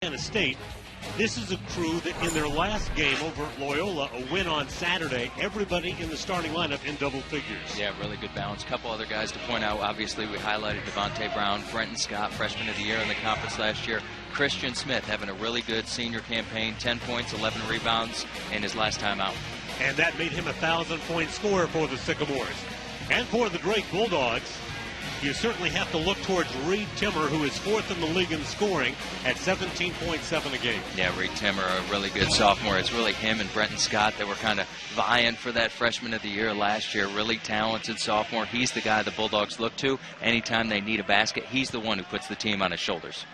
Indiana State. This is a crew that in their last game over at Loyola, a win on Saturday, everybody in the starting lineup in double figures. Yeah, really good balance. Couple other guys to point out. Obviously, we highlighted Devontae Brown, Brenton Scott, freshman of the year in the conference last year. Christian Smith having a really good senior campaign, 10 points, 11 rebounds in his last time out. And that made him a 1,000-point scorer for the Sycamores. And for the Drake Bulldogs, you certainly have to look towards Reed Timmer, who is fourth in the league in scoring at 17.7 a game. Yeah, Reed Timmer, a really good sophomore. It's really him and Brenton Scott that were kind of vying for that freshman of the year last year. Really talented sophomore. He's the guy the Bulldogs look to anytime they need a basket. He's the one who puts the team on his shoulders.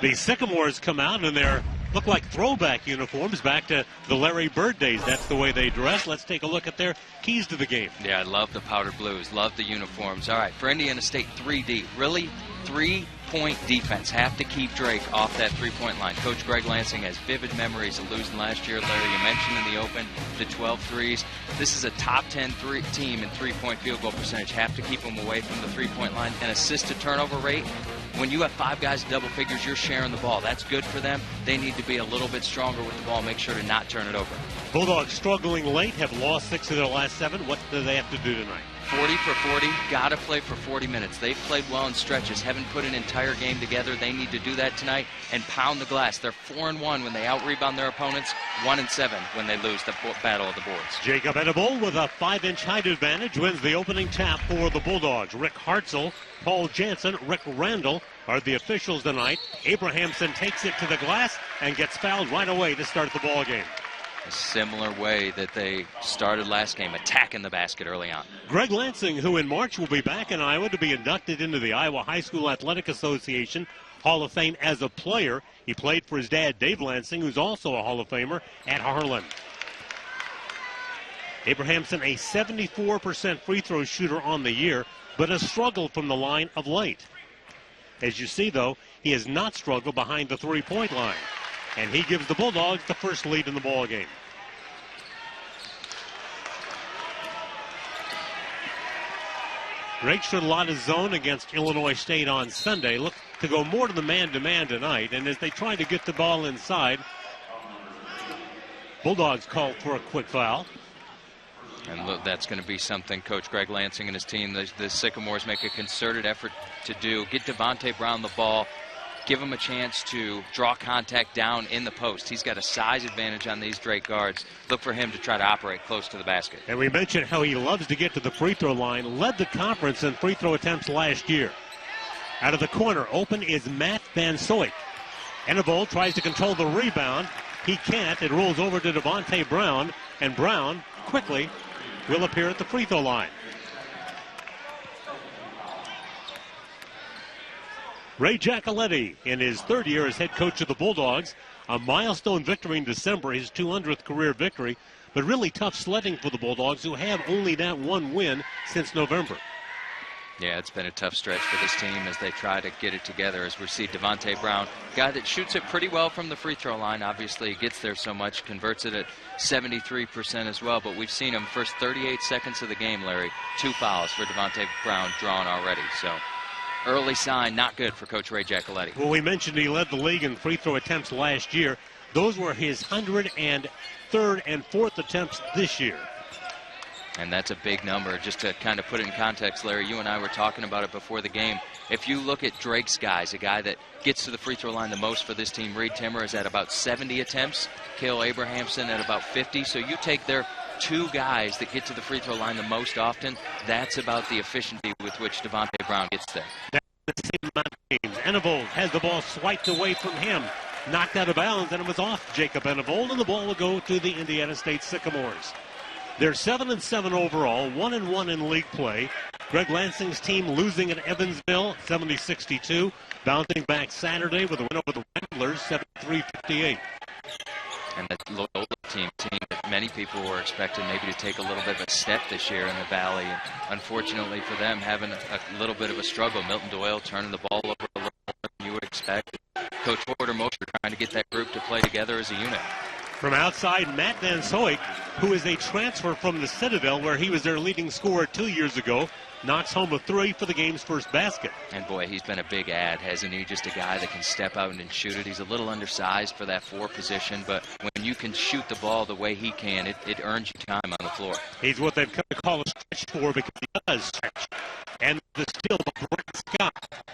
The Sycamores come out in their look like throwback uniforms back to the Larry Bird days. That's the way they dress. Let's take a look at their keys to the game. Yeah, I love the powder blues. Love the uniforms. All right, for Indiana State, 3D. Really, 3-point defense. Have to keep Drake off that three-point line. Coach Greg Lansing has vivid memories of losing last year. Larry, you mentioned in the open the 12 threes. This is a top 10 team in three-point field goal percentage. Have to keep them away from the three-point line. And assist to turnover rate. When you have 5 guys in double figures, you're sharing the ball. That's good for them. They need to be a little bit stronger with the ball. Make sure to not turn it over. Bulldogs struggling late, have lost 6 of their last 7. What do they have to do tonight? 40 for 40. Got to play for 40 minutes. They've played well in stretches. Haven't put an entire game together. They need to do that tonight and pound the glass. They're 4-1 when they out-rebound their opponents. 1-7 when they lose the battle of the boards. Jacob Edible with a 5-inch height advantage wins the opening tap for the Bulldogs. Rick Hartzell, Paul Jansen, Rick Randall are the officials tonight. Abrahamson takes it to the glass and gets fouled right away to start the ball game. A similar way that they started last game, attacking the basket early on. Greg Lansing, who in March will be back in Iowa to be inducted into the Iowa High School Athletic Association Hall of Fame as a player. He played for his dad, Dave Lansing, who's also a Hall of Famer at Harlan. Abrahamson, a 74% free throw shooter on the year, but has struggled from the line of late. As you see, though, he has not struggled behind the three-point line. And he gives the Bulldogs the first lead in the ball game. Drake should lot his zone against Illinois State on Sunday. Look to go more to the man-to-man tonight. And as they try to get the ball inside, Bulldogs call for a quick foul. And look, that's going to be something Coach Greg Lansing and his team, the Sycamores, make a concerted effort to do. Get Devontae Brown the ball. Give him a chance to draw contact down in the post. He's got a size advantage on these Drake guards. Look for him to try to operate close to the basket. And we mentioned how he loves to get to the free throw line. Led the conference in free throw attempts last year. Out of the corner, open is Matt Van Soik. Ennevold tries to control the rebound. He can't. It rolls over to Devontae Brown. And Brown quickly will appear at the free throw line. Ray Giacoletti, in his third year as head coach of the Bulldogs, a milestone victory in December, his 200th career victory, but really tough sledding for the Bulldogs, who have only that one win since November. Yeah, it's been a tough stretch for this team as they try to get it together. As we see Devontae Brown, guy that shoots it pretty well from the free throw line. Obviously, he gets there so much, converts it at 73% as well. But we've seen him first 38 seconds of the game, Larry. 2 fouls for Devontae Brown drawn already. So early sign, not good for Coach Ray Giacoletti. Well, we mentioned he led the league in free throw attempts last year. Those were his 103rd and 4th attempts this year. And that's a big number. Just to kind of put it in context, Larry, you and I were talking about it before the game. If you look at Drake's guys, a guy that gets to the free throw line the most for this team, Reed Timmer is at about 70 attempts. Cale Abrahamson at about 50. So you take their 2 guys that get to the free throw line the most often, that's about the efficiency with which Devontae Brown gets there. That's the same amount of games. Ennevold has the ball swiped away from him. Knocked out of bounds, and it was off Jacob Ennevold, and the ball will go to the Indiana State Sycamores. They're 7-7 overall, 1-1 in league play. Greg Lansing's team losing at Evansville, 70-62. Bouncing back Saturday with a win over the Ramblers, 73-58. And the Loyola team that many people were expecting maybe to take a little bit of a step this year in the Valley. And unfortunately for them, having a little bit of a struggle. Milton Doyle turning the ball over a little more than you would expect. Coach Porter Mosher trying to get that group to play together as a unit. From outside, Matt Van Soik, who is a transfer from the Citadel, where he was their leading scorer 2 years ago, knocks home a three for the game's first basket. And boy, he's been a big add, hasn't he? Just a guy that can step out and shoot it. He's a little undersized for that 4 position, but when you can shoot the ball the way he can, it earns you time on the floor. He's what they've come to call a stretch four because he does stretch. And the steal by Brent Scott.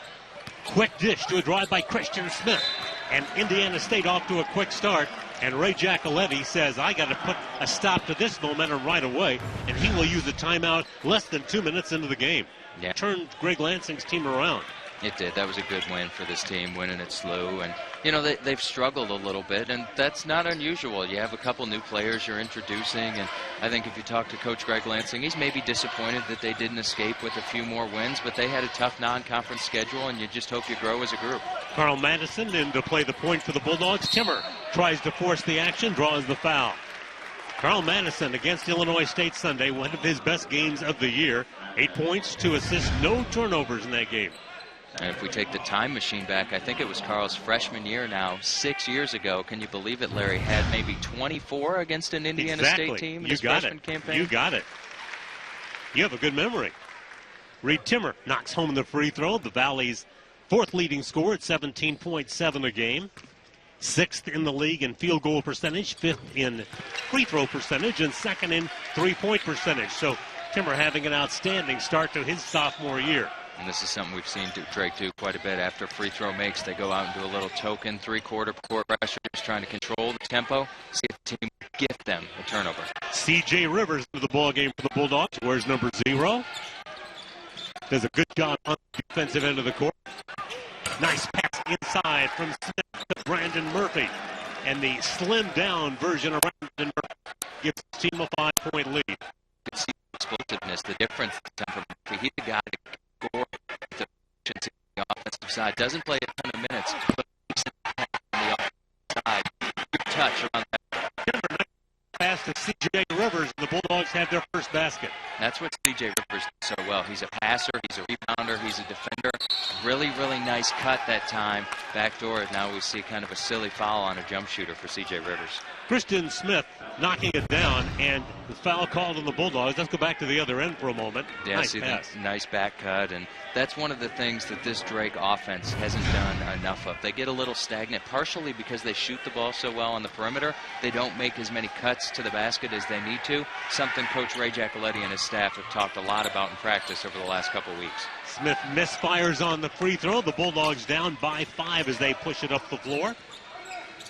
Quick dish to a drive by Christian Smith. And Indiana State off to a quick start. And Ray Giacoletti says, I got to put a stop to this momentum right away. And he will use a timeout less than 2 minutes into the game. Yeah. Turned Greg Lansing's team around. It did. That was a good win for this team, winning it slow. And, you know, they've struggled a little bit, and that's not unusual. You have a couple new players you're introducing, and I think if you talk to Coach Greg Lansing, he's maybe disappointed that they didn't escape with a few more wins, but they had a tough non-conference schedule, and you just hope you grow as a group. Carl Madison in to play the point for the Bulldogs. Timmer tries to force the action, draws the foul. Carl Madison against Illinois State Sunday, one of his best games of the year. 8 points, 2 assists, no turnovers in that game. And if we take the time machine back, I think it was Carl's freshman year now, 6 years ago. Can you believe it, Larry? Had maybe 24 against an Indiana State team in his freshman campaign? You got it. You have a good memory. Reed Timmer knocks home the free throw. The Valley's fourth leading scorer at 17.7 a game. 6th in the league in field goal percentage, 5th in free throw percentage, and 2nd in three-point percentage. So Timmer having an outstanding start to his sophomore year. And this is something we've seen Drake do quite a bit. After free throw makes, they go out and do a little token three-quarter court pressure, just trying to control the tempo, see if the team can gift them a turnover. C.J. Rivers into the ball game for the Bulldogs. Where's number 0? Does a good job on the defensive end of the court. Nice pass inside from Smith to Brandon Murphy. And the slimmed-down version of Brandon Murphy gives the team a 5-point lead. You can see the explosiveness, the difference from Murphy. He's the guy that score the offensive side. Doesn't play a ton of minutes, but he's on the offensive side. Good touch around that. Denver pass to C.J. Rivers, and the Bulldogs have their first basket. That's what C.J. Rivers does so well. He's a passer, he's a rebounder, he's a defender. Really, really nice cut that time. Backdoor, now we see kind of a silly foul on a jump shooter for C.J. Rivers. Christian Smith knocking it down, and the foul called on the Bulldogs. Let's go back to the other end for a moment. Yeah, nice see pass. The nice back cut, and that's one of the things that this Drake offense hasn't done enough of. They get a little stagnant, partially because they shoot the ball so well on the perimeter. They don't make as many cuts to the basket as they need to, something Coach Ray Giacoletti and his staff have talked a lot about in practice over the last couple of weeks. Smith misfires on the free throw. The Bulldogs down by 5 as they push it up the floor.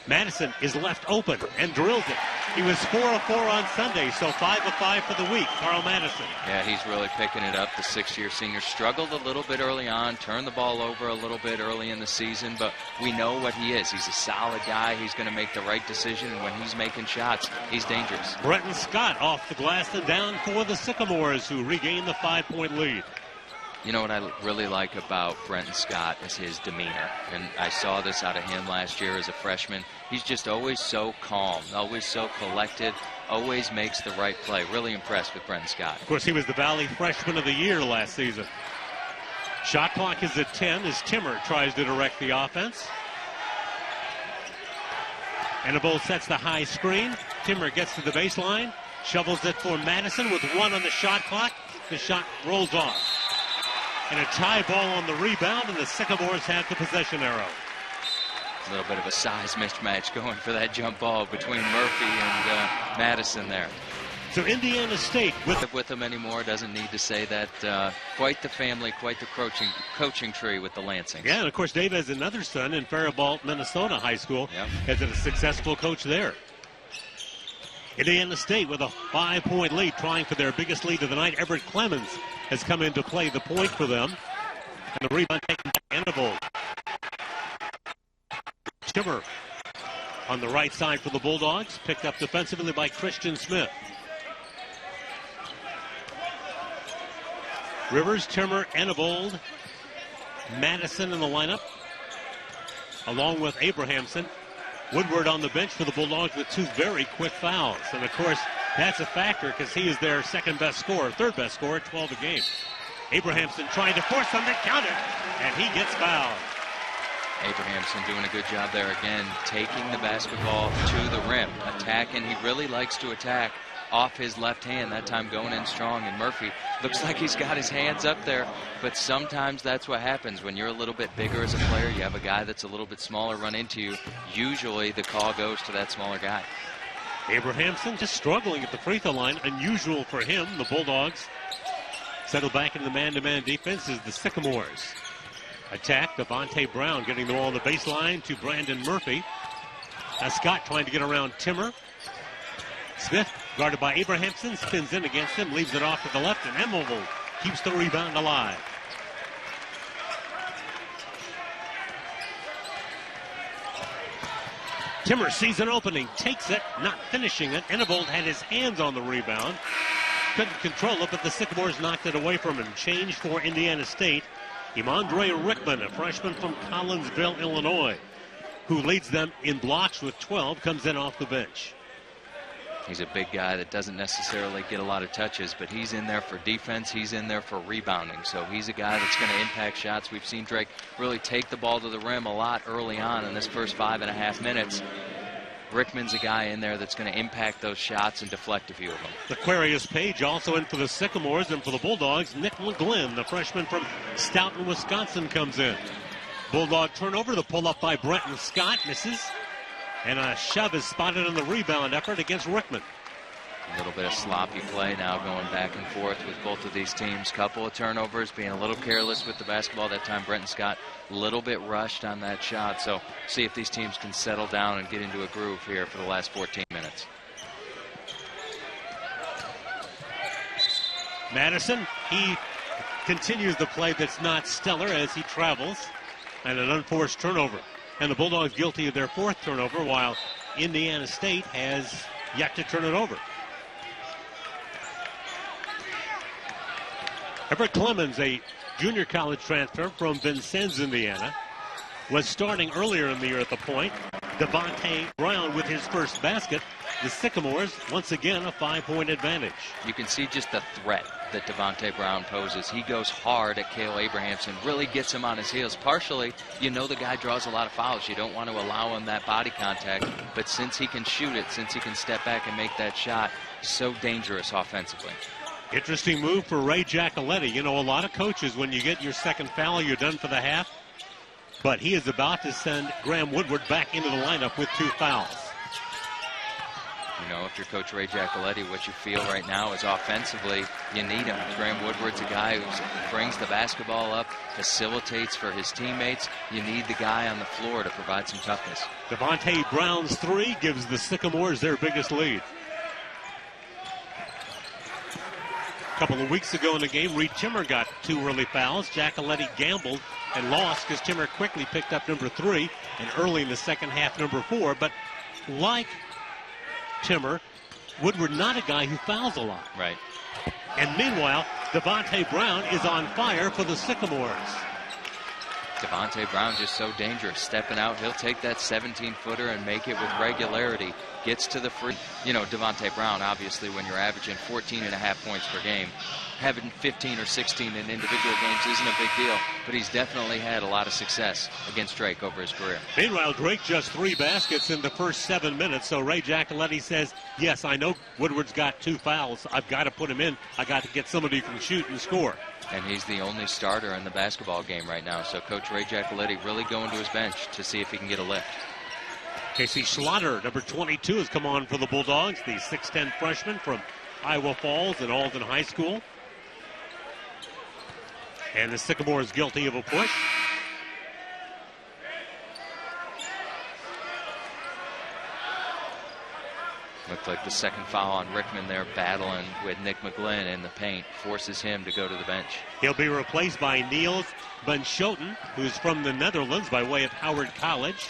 Madison is left open and drills it. He was 4 of 4 on Sunday, so 5 of 5 for the week. Carl Madison. Yeah, he's really picking it up. The 6-year senior struggled a little bit early on, turned the ball over a little bit early in the season, but we know what he is. He's a solid guy. He's going to make the right decision, and when he's making shots, he's dangerous. Brenton Scott off the glass and down for the Sycamores, who regain the 5-point lead. You know what I really like about Brenton Scott is his demeanor. And I saw this out of him last year as a freshman. He's just always so calm, always so collected, always makes the right play. Really impressed with Brenton Scott. Of course, he was the Valley Freshman of the Year last season. Shot clock is at 10 as Timmer tries to direct the offense. Annable sets the high screen. Timmer gets to the baseline, shovels it for Madison with 1 on the shot clock. The shot rolls off. And a tie ball on the rebound, and the Sycamores have the possession arrow. A little bit of a size mismatch going for that jump ball between Murphy and Madison there. So Indiana State with them anymore, doesn't need to say that. Quite the family, quite the coaching tree with the Lansings. Yeah, and of course Dave has another son in Faribault, Minnesota High School. Yep. Has been a successful coach there. Indiana State with a 5-point lead, trying for their biggest lead of the night. Everett Clemens has come in to play the point for them. And the rebound taken by Annable. Timmer on the right side for the Bulldogs, picked up defensively by Christian Smith. Rivers, Timmer, Annable, Madison in the lineup, along with Abrahamson. Woodward on the bench for the Bulldogs with 2 very quick fouls. And, of course, that's a factor because he is their second-best scorer, third-best scorer, 12 a game. Abrahamson trying to force something, counted, and he gets fouled. Abrahamson doing a good job there again, taking the basketball to the rim, attacking. He really likes to attack off his left hand, that time going in strong. And Murphy looks like he's got his hands up there, but sometimes that's what happens when you're a little bit bigger as a player. You have a guy that's a little bit smaller run into you. Usually the call goes to that smaller guy. Abrahamson just struggling at the free throw line. Unusual for him. The Bulldogs settle back into the man-to-man defense as the Sycamores attack. Devontae Brown getting the ball on the baseline to Brandon Murphy. Scott trying to get around Timmer. Smith, guarded by Abrahamson, spins in against him, leaves it off to the left, and Emmelvold keeps the rebound alive. Timmer sees an opening, takes it, not finishing it. Emmelvold had his hands on the rebound. Couldn't control it, but the Sycamores knocked it away from him. Change for Indiana State. Imandre Rickman, a freshman from Collinsville, Illinois, who leads them in blocks with 12, comes in off the bench. He's a big guy that doesn't necessarily get a lot of touches, but he's in there for defense. He's in there for rebounding. So he's a guy that's going to impact shots. We've seen Drake really take the ball to the rim a lot early on in this first 5.5 minutes. Rickman's a guy in there that's going to impact those shots and deflect a few of them. Aquarius Page also in for the Sycamores, and for the Bulldogs, Nick McGlynn, the freshman from Stoughton, Wisconsin, comes in. Bulldog turnover, the pull up by Brenton Scott, misses. And a shove is spotted on the rebound effort against Rickman. A little bit of sloppy play now going back and forth with both of these teams. Couple of turnovers, being a little careless with the basketball. That time Brenton Scott a little bit rushed on that shot. So see if these teams can settle down and get into a groove here for the last 14 minutes. Madison, he continues the play that's not stellar as he travels. And an unforced turnover. And the Bulldogs guilty of their fourth turnover, while Indiana State has yet to turn it over. Everett Clemens, a junior college transfer from Vincennes, Indiana, was starting earlier in the year at the point. Devontae Brown with his first basket. The Sycamores, once again, a 5-point advantage. You can see just the threat that Devontae Brown poses. He goes hard at Cale Abrahamson, really gets him on his heels. Partially, you know the guy draws a lot of fouls. You don't want to allow him that body contact. But since he can shoot it, since he can step back and make that shot, so dangerous offensively. Interesting move for Ray Giacoletti. You know, a lot of coaches, when you get your second foul, you're done for the half. But he is about to send Graham Woodward back into the lineup with 2 fouls. You know, if you're Coach Ray Giacoletti, what you feel right now is offensively, you need him. Graham Woodward's a guy who brings the basketball up, facilitates for his teammates. You need the guy on the floor to provide some toughness. Devontae Brown's 3 gives the Sycamores their biggest lead. A couple of weeks ago in the game, Reed Timmer got 2 early fouls. Giacoletti gambled and lost because Timmer quickly picked up number 3, and early in the second half, number 4. But like Timmer, Woodward not a guy who fouls a lot. Right. And meanwhile, Devontae Brown is on fire for the Sycamores. Devontae Brown just so dangerous, stepping out. He'll take that 17-footer and make it with regularity. Gets to the free. You know, Devontae Brown, obviously, when you're averaging 14.5 points per game, having 15 or 16 in individual games isn't a big deal, but he's definitely had a lot of success against Drake over his career. Meanwhile, Drake just 3 baskets in the first 7 minutes, so Ray Giacoletti says, yes, I know Woodward's got 2 fouls. I've got to put him in. I got to get somebody who can shoot and score. And he's the only starter in the basketball game right now, so Coach Ray Giacoletti really going to his bench to see if he can get a lift. Casey Schlatter, number 22, has come on for the Bulldogs, the 6'10 freshman from Iowa Falls and Alden High School. And the Sycamores guilty of a push. Looked like the second foul on Rickman there, battling with Nick McGlynn in the paint, forces him to go to the bench. He'll be replaced by Niels Bunschoten, who's from the Netherlands by way of Howard College.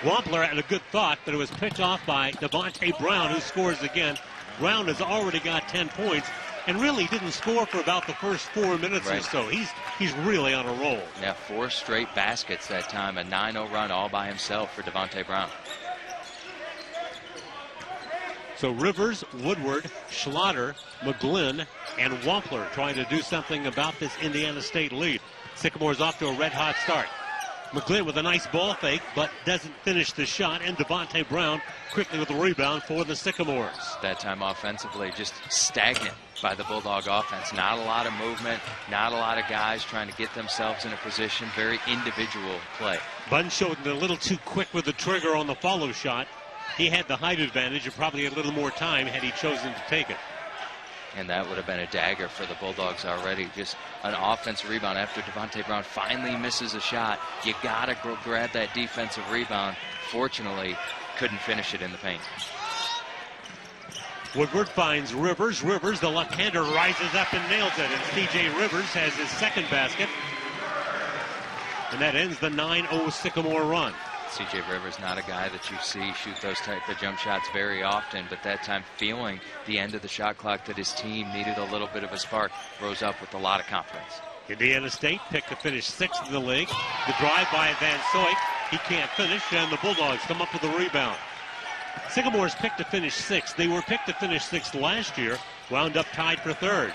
Wampler had a good thought, but it was picked off by Devontae Brown, who scores again. Brown has already got 10 points and really didn't score for about the first 4 minutes or so. He's really on a roll. Yeah, 4 straight baskets that time, a 9-0 run all by himself for Devontae Brown. So Rivers, Woodward, Schlatter, McGlynn, and Wampler trying to do something about this Indiana State lead. Sycamore's off to a red-hot start. McGlynn with a nice ball fake, but doesn't finish the shot, and Devontae Brown quickly with the rebound for the Sycamores. That time offensively, just stagnant by the Bulldog offense. Not a lot of movement, not a lot of guys trying to get themselves in a position. Very individual play. Bunschoten a little too quick with the trigger on the follow shot. He had the height advantage and probably a little more time had he chosen to take it. And that would have been a dagger for the Bulldogs already. Just an offensive rebound after Devontae Brown finally misses a shot. You got to grab that defensive rebound. Fortunately, couldn't finish it in the paint. Woodward finds Rivers. Rivers, the left-hander, rises up and nails it. And C.J. Rivers has his second basket. And that ends the 9-0 Sycamore run. C.J. Rivers, not a guy that you see shoot those type of jump shots very often, but that time feeling the end of the shot clock that his team needed a little bit of a spark, rose up with a lot of confidence. Indiana State picked to finish 6th in the league. The drive by Van Soik. He can't finish, and the Bulldogs come up with a rebound. Sycamore's picked to finish 6th. They were picked to finish 6th last year, wound up tied for 3rd.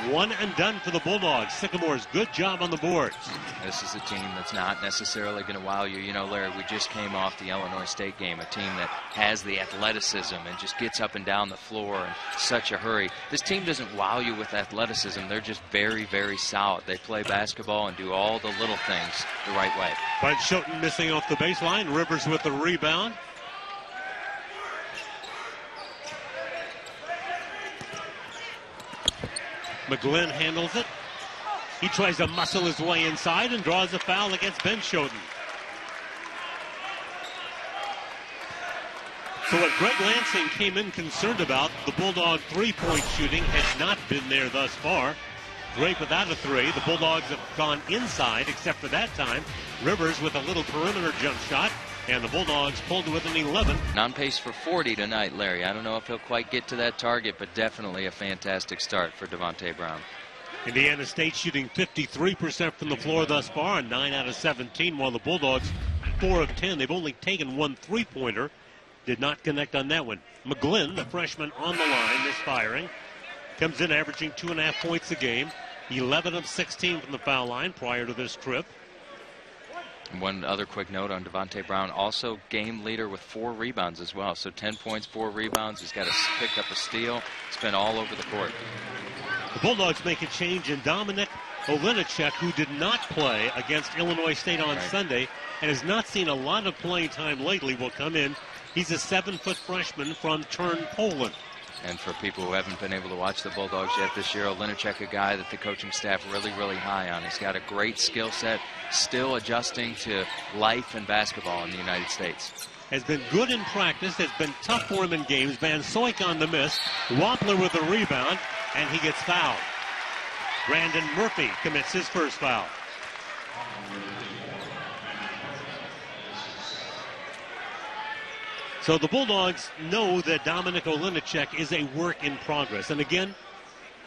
One and done for the Bulldogs. Sycamore's good job on the boards. This is a team that's not necessarily going to wow you. You know, Larry, we just came off the Illinois State game, a team that has the athleticism and just gets up and down the floor in such a hurry. This team doesn't wow you with athleticism. They're just very, very solid. They play basketball and do all the little things the right way. Bunschoten missing off the baseline. Rivers with the rebound. McGlynn handles it. He tries to muscle his way inside and draws a foul against Bunschoten. So what Greg Lansing came in concerned about, the Bulldog three-point shooting has not been there thus far. Drake without a three. The Bulldogs have gone inside, except for that time. Rivers with a little perimeter jump shot, and the Bulldogs pulled with an 11. On pace for 40 tonight, Larry. I don't know if he'll quite get to that target, but definitely a fantastic start for Devontae Brown. Indiana State shooting 53% from the floor thus far, 9 out of 17, while the Bulldogs 4 of 10. They've only taken one three-pointer. Did not connect on that one. McGlynn, the freshman on the line, misfiring. Comes in averaging 2.5 points a game. 11 of 16 from the foul line prior to this trip. One other quick note on Devontae Brown, also game leader with 4 rebounds as well. So 10 points, 4 rebounds. He's picked up a steal. It's been all over the court. The Bulldogs make a change in Dominic Olenicek, who did not play against Illinois State on Sunday and has not seen a lot of playing time lately, will come in. He's a 7-foot freshman from Tern, Poland. And for people who haven't been able to watch the Bulldogs yet this year, Olenicek, a guy that the coaching staff really, really high on. He's got a great skill set, still adjusting to life and basketball in the United States. Has been good in practice, has been tough for him in games. Van Soik on the miss. Wampler with a rebound, and he gets fouled. Brandon Murphy commits his first foul. So the Bulldogs know that Dominic Olenicek is a work in progress. And again,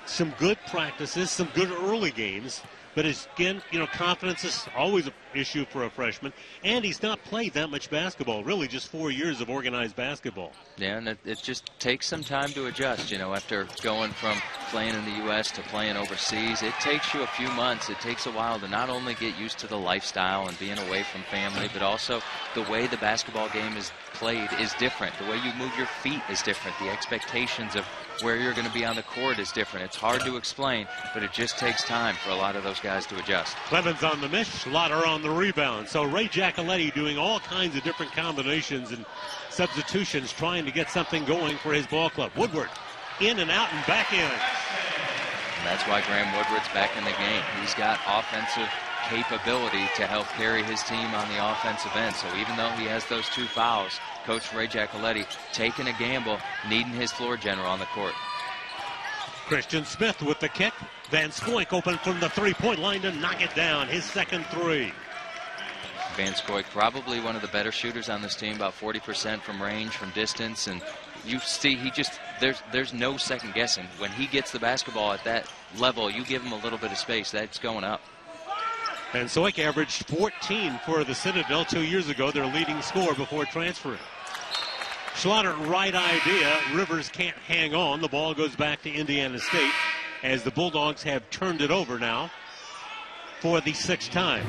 some good practices, some good early games. But again, confidence is always an issue for a freshman. And he's not played that much basketball, really just 4 years of organized basketball. Yeah, and it just takes some time to adjust, after going from playing in the U.S. to playing overseas. It takes you a few months. It takes a while to not only get used to the lifestyle and being away from family, but also the way the basketball game is played is different. The way you move your feet is different. The expectations of where you're going to be on the court is different. It's hard to explain, but it just takes time for a lot of those guys to adjust. Clemens on the miss, Schlatter on the rebound. So Ray Giacoletti doing all kinds of different combinations and substitutions, trying to get something going for his ball club. Woodward in and out and back in. And that's why Graham Woodward's back in the game. He's got offensive capability to help carry his team on the offensive end. So even though he has those 2 fouls, Coach Ray Giacoletti taking a gamble, needing his floor general on the court. Christian Smith with the kick. Van Scoik open from the three-point line to knock it down. His second three. Van Scoik probably one of the better shooters on this team, about 40% from range, from distance, and you see there's no second guessing. When he gets the basketball at that level, you give him a little bit of space, that's going up. Van Scoik averaged 14 for the Citadel 2 years ago, their leading scorer before transferring. Slaughter, right idea. Rivers can't hang on. The ball goes back to Indiana State as the Bulldogs have turned it over now for the 6th time.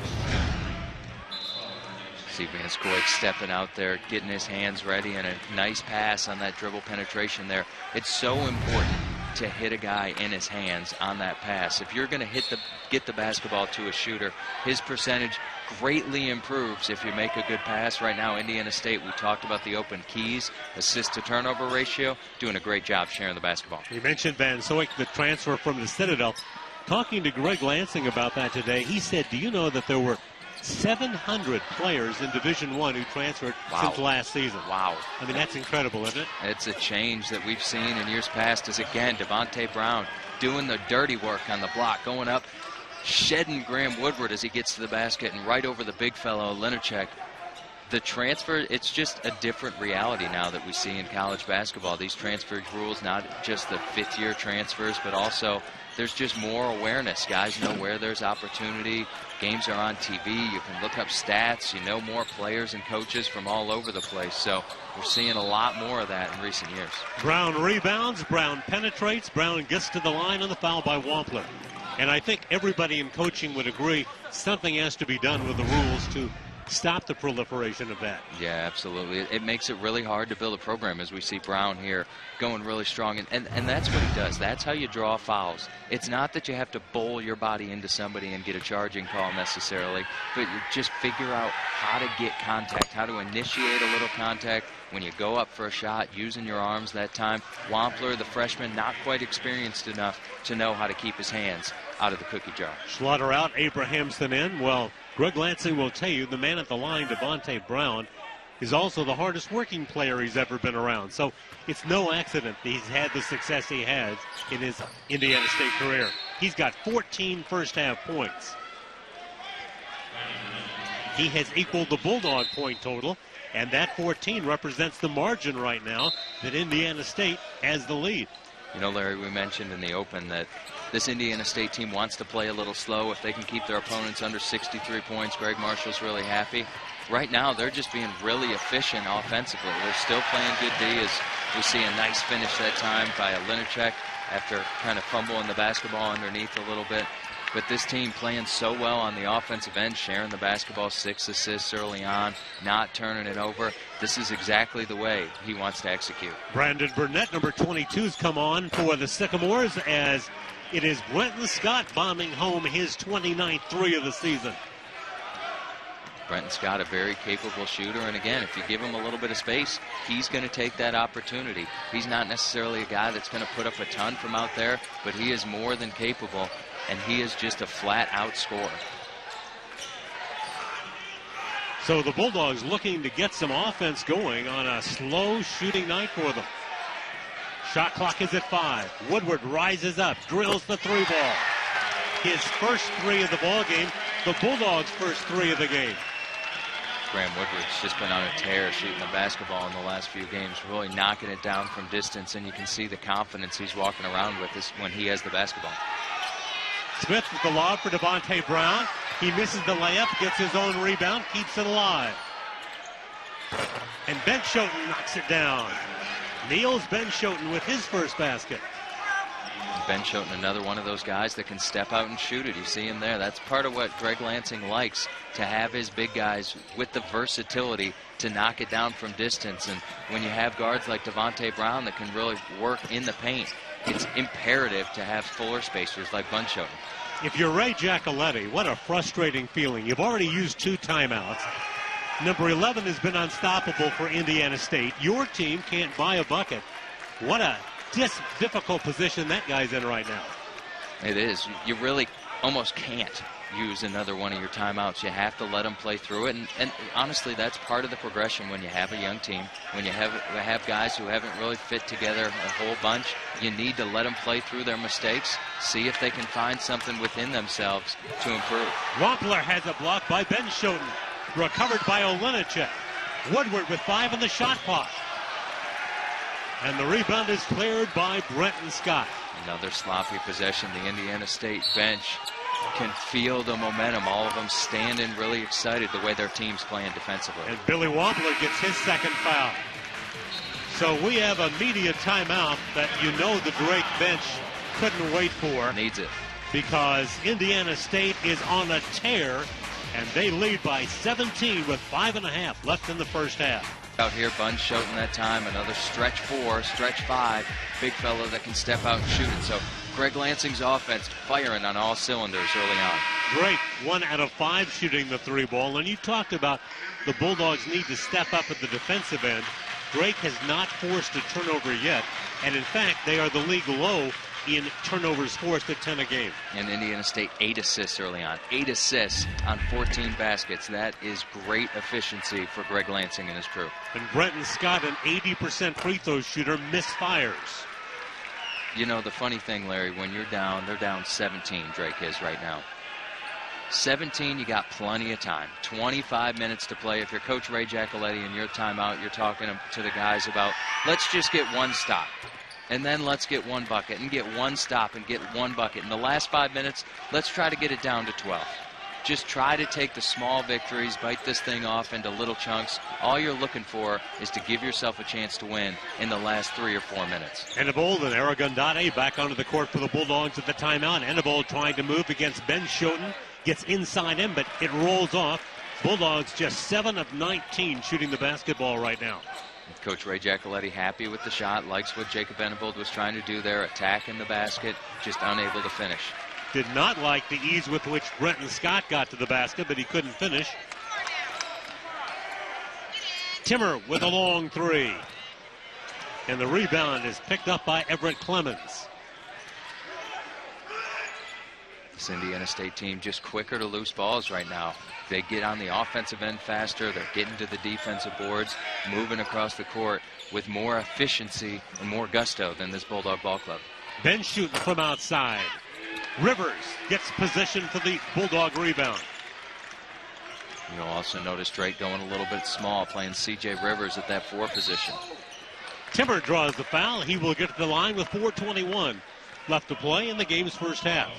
See Van Scoik stepping out there, getting his hands ready, and a nice pass on that dribble penetration there. It's so important to hit a guy in his hands on that pass. If you're going to get the basketball to a shooter, his percentage greatly improves if you make a good pass. Right now, Indiana State, we talked about the open keys, assist to turnover ratio, doing a great job sharing the basketball. You mentioned Van Scoik, the transfer from the Citadel. Talking to Greg Lansing about that today, he said, do you know that there were 700 players in Division I who transferred since last season? Wow. I mean, that's incredible, isn't it? It's a change that we've seen in years past. As again, Devontae Brown doing the dirty work on the block, going up, shedding Graham Woodward as he gets to the basket, and right over the big fellow, Linacek. The transfer, it's just a different reality now that we see in college basketball. These transfer rules, not just the fifth-year transfers, but also there's just more awareness. Guys know where there's opportunity. Games are on TV. You can look up stats. You know more players and coaches from all over the place. So we're seeing a lot more of that in recent years. Brown rebounds. Brown penetrates. Brown gets to the line on the foul by Wampler. And I think everybody in coaching would agree something has to be done with the rules to stop the proliferation of that. Yeah, absolutely. It makes it really hard to build a program, as we see Brown here going really strong. And that's what he does. That's how you draw fouls. It's not that you have to bowl your body into somebody and get a charging call necessarily, but you just figure out how to get contact, how to initiate a little contact when you go up for a shot, using your arms that time. Wampler, the freshman, not quite experienced enough to know how to keep his hands out of the cookie jar. Slaughter out, Abrahamson in. Well, Greg Lansing will tell you the man at the line, Devontae Brown, is also the hardest working player he's ever been around. So it's no accident that he's had the success he has in his Indiana State career. He's got 14 first-half points. He has equaled the Bulldog point total, and that 14 represents the margin right now that Indiana State has the lead. You know, Larry, we mentioned in the open that this Indiana State team wants to play a little slow. If they can keep their opponents under 63 points, Greg Marshall's really happy. Right now, they're just being really efficient offensively. They're still playing good D, as we see a nice finish that time by a Linacek after kind of fumbling the basketball underneath a little bit. But this team playing so well on the offensive end, sharing the basketball, 6 assists early on, not turning it over. This is exactly the way he wants to execute. Brandon Burnett, number 22's come on for the Sycamores, as it is Brenton Scott bombing home his 29th three of the season. Brenton Scott, a very capable shooter, and again, if you give him a little bit of space, he's going to take that opportunity. He's not necessarily a guy that's going to put up a ton from out there, but he is more than capable, and he is just a flat-out scorer. So the Bulldogs looking to get some offense going on a slow shooting night for them. Shot clock is at 5. Woodward rises up, drills the 3-ball. His first 3 of the ball game, the Bulldogs' first 3 of the game. Graham Woodward's just been on a tear shooting the basketball in the last few games, really knocking it down from distance, and you can see the confidence he's walking around with this when he has the basketball. Smith with the lob for Devontae Brown. He misses the layup, gets his own rebound, keeps it alive. And Ben Schoten knocks it down. Niels Ben Schoten with his first basket. Ben Schoten, another one of those guys that can step out and shoot it. You see him there. That's part of what Greg Lansing likes, to have his big guys with the versatility to knock it down from distance. And when you have guards like Devontae Brown that can really work in the paint, it's imperative to have fuller spacers like Ben Schoten. If you're Ray Giacoletti, what a frustrating feeling. You've already used 2 timeouts. Number 11 has been unstoppable for Indiana State. Your team can't buy a bucket. What a difficult position that guy's in right now. It is. You really almost can't use another one of your timeouts. You have to let them play through it. And honestly, that's part of the progression when you have a young team. When you have guys who haven't really fit together a whole bunch, you need to let them play through their mistakes, see if they can find something within themselves to improve. Wampler has a block by Ben Schoten. Recovered by Olenicek. Woodward with 5 on the shot clock. And the rebound is cleared by Brenton Scott. Another sloppy possession. The Indiana State bench can feel the momentum. All of them standing really excited the way their team's playing defensively. And Billy Wampler gets his second foul. So we have a media timeout that you know the Drake bench couldn't wait for. Needs it. Because Indiana State is on a tear, and they lead by 17 with 5.5 left in the first half. Out here, Bunn Schoten that time, another stretch 4, stretch 5, big fellow that can step out and shoot it. So Greg Lansing's offense firing on all cylinders early on. Drake, 1 out of 5 shooting the 3 ball, and you talked about the Bulldogs need to step up at the defensive end. Drake has not forced a turnover yet, and in fact, they are the league low in turnovers forced at 10 a game. And Indiana State 8 assists early on. 8 assists on 14 baskets. That is great efficiency for Greg Lansing and his crew. And Brenton Scott, an 80% free throw shooter, misfires. You know, the funny thing, Larry, when you're down, they're down 17, Drake is right now. 17, you got plenty of time. 25 minutes to play. If you're Coach Ray Giacoletti in your timeout, you're talking to the guys about, let's just get one stop. And then let's get one bucket and get one stop and get one bucket. In the last 5 minutes, let's try to get it down to 12. Just try to take the small victories, bite this thing off into little chunks. All you're looking for is to give yourself a chance to win in the last 3 or 4 minutes. Enibold and Aragondade back onto the court for the Bulldogs at the timeout. Enibold trying to move against Ben Schoten. Gets inside him, but it rolls off. Bulldogs just 7 of 19 shooting the basketball right now. Coach Ray Giacoletti happy with the shot, likes what Jacob Enibold was trying to do there, attacking the basket, just unable to finish. Did not like the ease with which Brenton Scott got to the basket, but he couldn't finish. Timmer with a long 3. And the rebound is picked up by Everett Clemens. This Indiana State team just quicker to loose balls right now. They get on the offensive end faster. They're getting to the defensive boards, moving across the court with more efficiency and more gusto than this Bulldog ball club. Ben shooting from outside. Rivers gets position for the Bulldog rebound. You'll also notice Drake going a little bit small, playing C.J. Rivers at that 4 position. Timmer draws the foul. He will get to the line with 4:21 left to play in the game's first half.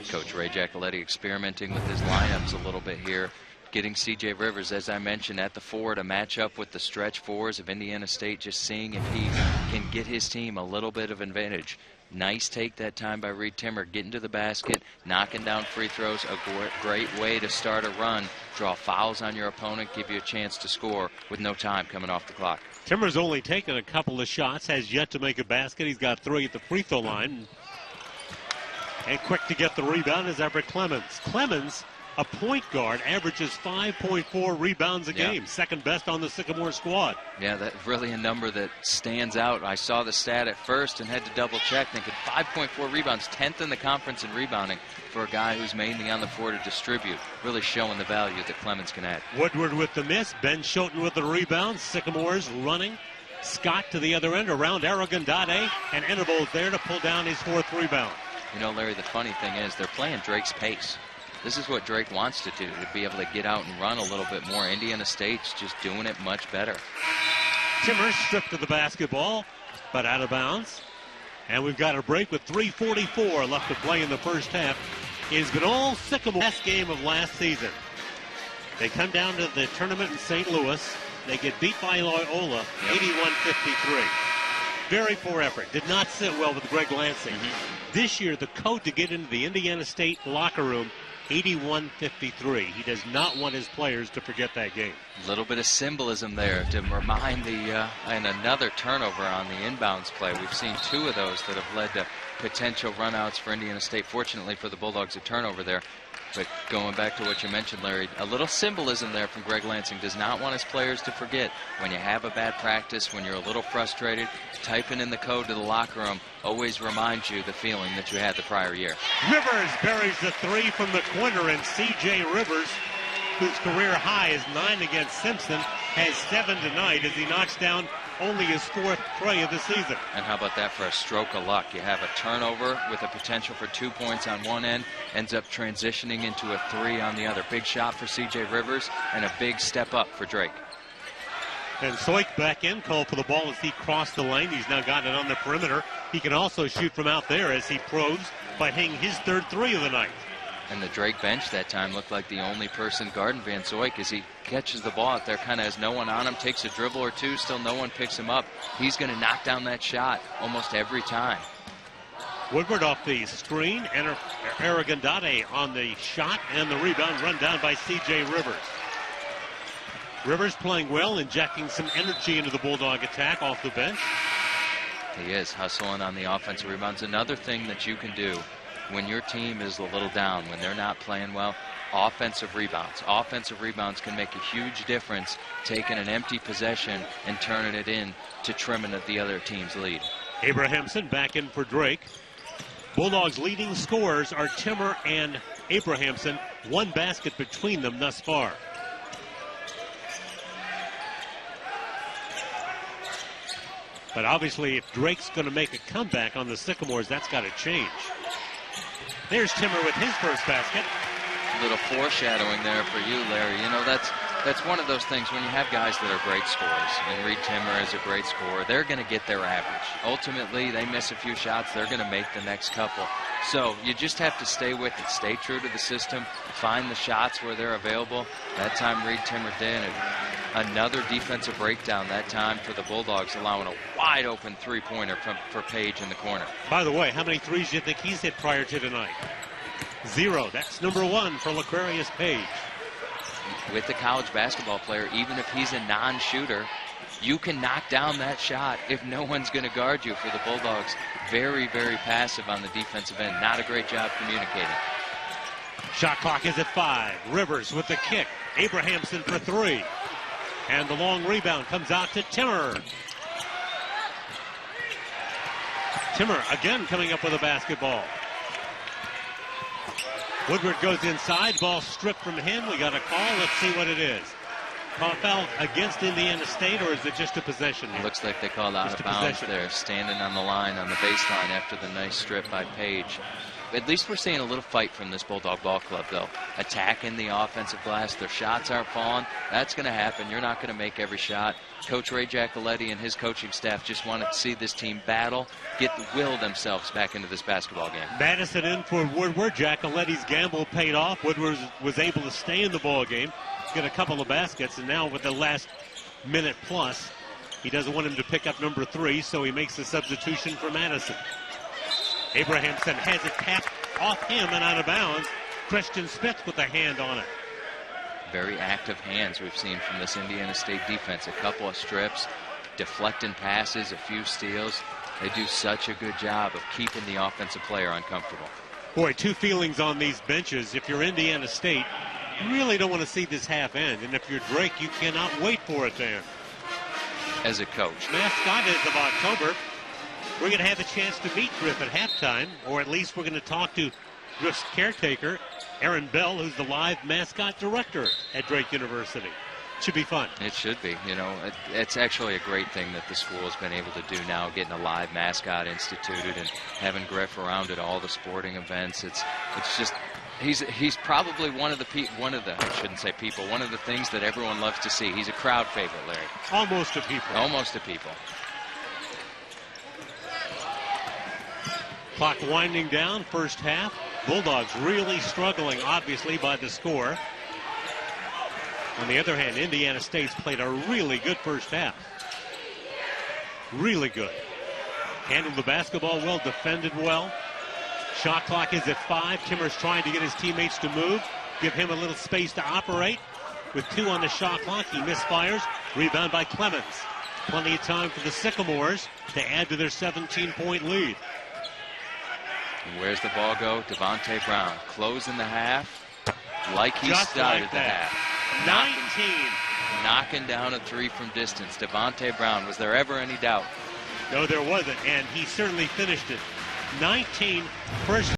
Coach Ray Giacoletti experimenting with his lineups a little bit here, getting C.J. Rivers, as I mentioned, at the 4 to match up with the stretch 4s of Indiana State, just seeing if he can get his team a little bit of advantage. Nice take that time by Reed Timmer, getting to the basket, knocking down free throws, a great way to start a run, draw fouls on your opponent, give you a chance to score with no time coming off the clock. Timmer's only taken a couple of shots, has yet to make a basket. He's got 3 at the free throw line. And quick to get the rebound is Everett Clemens. Clemens, a point guard, averages 5.4 rebounds a game. Second best on the Sycamore squad. Yeah, that's really a number that stands out. I saw the stat at first and had to double check, thinking 5.4 rebounds, 10th in the conference in rebounding for a guy who's mainly on the floor to distribute. Really showing the value that Clemens can add. Woodward with the miss. Ben Schoten with the rebound. Sycamores running. Scott to the other end around Aragondade, and Enibold there to pull down his 4th rebound. You know, Larry, the funny thing is they're playing Drake's pace. This is what Drake wants to do, to be able to get out and run a little bit more. Indiana State's just doing it much better. Timmer stripped of the basketball, but out of bounds. And we've got a break with 3:44 left to play in the first half. It's been all Sycamore. Last game of last season. They come down to the tournament in St. Louis. They get beat by Loyola, 81-53. Very poor effort. Did not sit well with Greg Lansing. This year, the code to get into the Indiana State locker room, 81-53. He does not want his players to forget that game. A little bit of symbolism there to remind and another turnover on the inbounds play. We've seen 2 of those that have led to potential runouts for Indiana State. Fortunately for the Bulldogs, a turnover there. But going back to what you mentioned, Larry, a little symbolism there from Greg Lansing. Does not want his players to forget when you have a bad practice, when you're a little frustrated, typing in the code to the locker room always reminds you the feeling that you had the prior year. Rivers buries the 3 from the corner, and C.J. Rivers, whose career high is 9 against Simpson, has 7 tonight as he knocks down only his 4th tray of the season. And how about that for a stroke of luck? You have a turnover with a potential for 2 points on one end, ends up transitioning into a 3 on the other. Big shot for C.J. Rivers and a big step up for Drake. And Soik back in, called for the ball as he crossed the lane. He's now got it on the perimeter. He can also shoot from out there as he probes by hitting his 3rd 3 of the night. And the Drake bench that time looked like the only person guarding Van Zoik as he catches the ball out there, kind of has no one on him, takes a dribble or two, still no one picks him up. He's going to knock down that shot almost every time. Woodward off the screen, and Aragondade on the shot, and the rebound run down by C.J. Rivers. Rivers playing well, injecting some energy into the Bulldog attack off the bench. He is hustling on the offensive rebounds. Another thing that you can do when your team is a little down, when they're not playing well, offensive rebounds. Offensive rebounds can make a huge difference, taking an empty possession and turning it in to trimming the other team's lead. Abrahamson back in for Drake. Bulldogs' leading scorers are Timmer and Abrahamson. One basket between them thus far. But obviously, if Drake's going to make a comeback on the Sycamores, that's got to change. There's Timmer with his first basket. A little foreshadowing there for you, Larry. You know, that's one of those things when you have guys that are great scorers, and Reed Timmer is a great scorer, they're going to get their average. Ultimately, they miss a few shots, they're going to make the next couple. So you just have to stay with it, stay true to the system, find the shots where they're available. That time Reed Timmer did. Another defensive breakdown that time for the Bulldogs, allowing a wide open three-pointer for Page in the corner. By the way, how many threes do you think he's hit prior to tonight? 0. That's number 1 for L'Aquarius Page. With the college basketball player, even if he's a non-shooter, you can knock down that shot if no one's going to guard you. For the Bulldogs, very, very passive on the defensive end. Not a great job communicating. Shot clock is at 5. Rivers with the kick. Abrahamson for 3. And the long rebound comes out to Timmer. Timmer again coming up with a basketball. Woodward goes inside. Ball stripped from him. We got a call. Let's see what it is. Call foul against Indiana State, or is it just a possession here? Looks like they called out of bounds there, standing on the line on the baseline after the nice strip by Page. At least we're seeing a little fight from this Bulldog ball club, though. Attacking the offensive glass. Their shots aren't falling. That's going to happen. You're not going to make every shot. Coach Ray Giacoletti and his coaching staff just want to see this team battle, will themselves back into this basketball game. Madison in for Woodward. Giacoletti's gamble paid off. Woodward was able to stay in the ball game, get a couple of baskets, and now with the last minute plus, he doesn't want him to pick up number 3, so he makes the substitution for Madison. Abrahamson has it tapped off him and out of bounds. Christian Spitz with a hand on it. Very active hands we've seen from this Indiana State defense. A couple of strips, deflecting passes, a few steals. They do such a good job of keeping the offensive player uncomfortable. Boy, two feelings on these benches. If you're Indiana State, you really don't want to see this half end. And if you're Drake, you cannot wait for it there. As a coach. Mascot is of October. We're going to have a chance to meet Griff at halftime, or at least we're going to talk to Griff's caretaker, Aaron Bell, who's the live mascot director at Drake University. Should be fun. It should be. You know, it's actually a great thing that the school has been able to do now, getting a live mascot instituted and having Griff around at all the sporting events. It's just he's probably one of the one of the things that everyone loves to see. He's a crowd favorite, Larry. Almost a people. Almost a people. Clock winding down, first half. Bulldogs really struggling, obviously, by the score. On the other hand, Indiana State's played a really good first half. Really good. Handled the basketball well, defended well. Shot clock is at 5. Timmer's trying to get his teammates to move, give him a little space to operate. With 2 on the shot clock, he misfires. Rebound by Clemens. Plenty of time for the Sycamores to add to their 17-point lead. And where's the ball go? Devontae Brown closing the half like he just started like the half. 19. Knocking down a 3 from distance. Devontae Brown. Was there ever any doubt? No, there wasn't, and he certainly finished it. 19 first.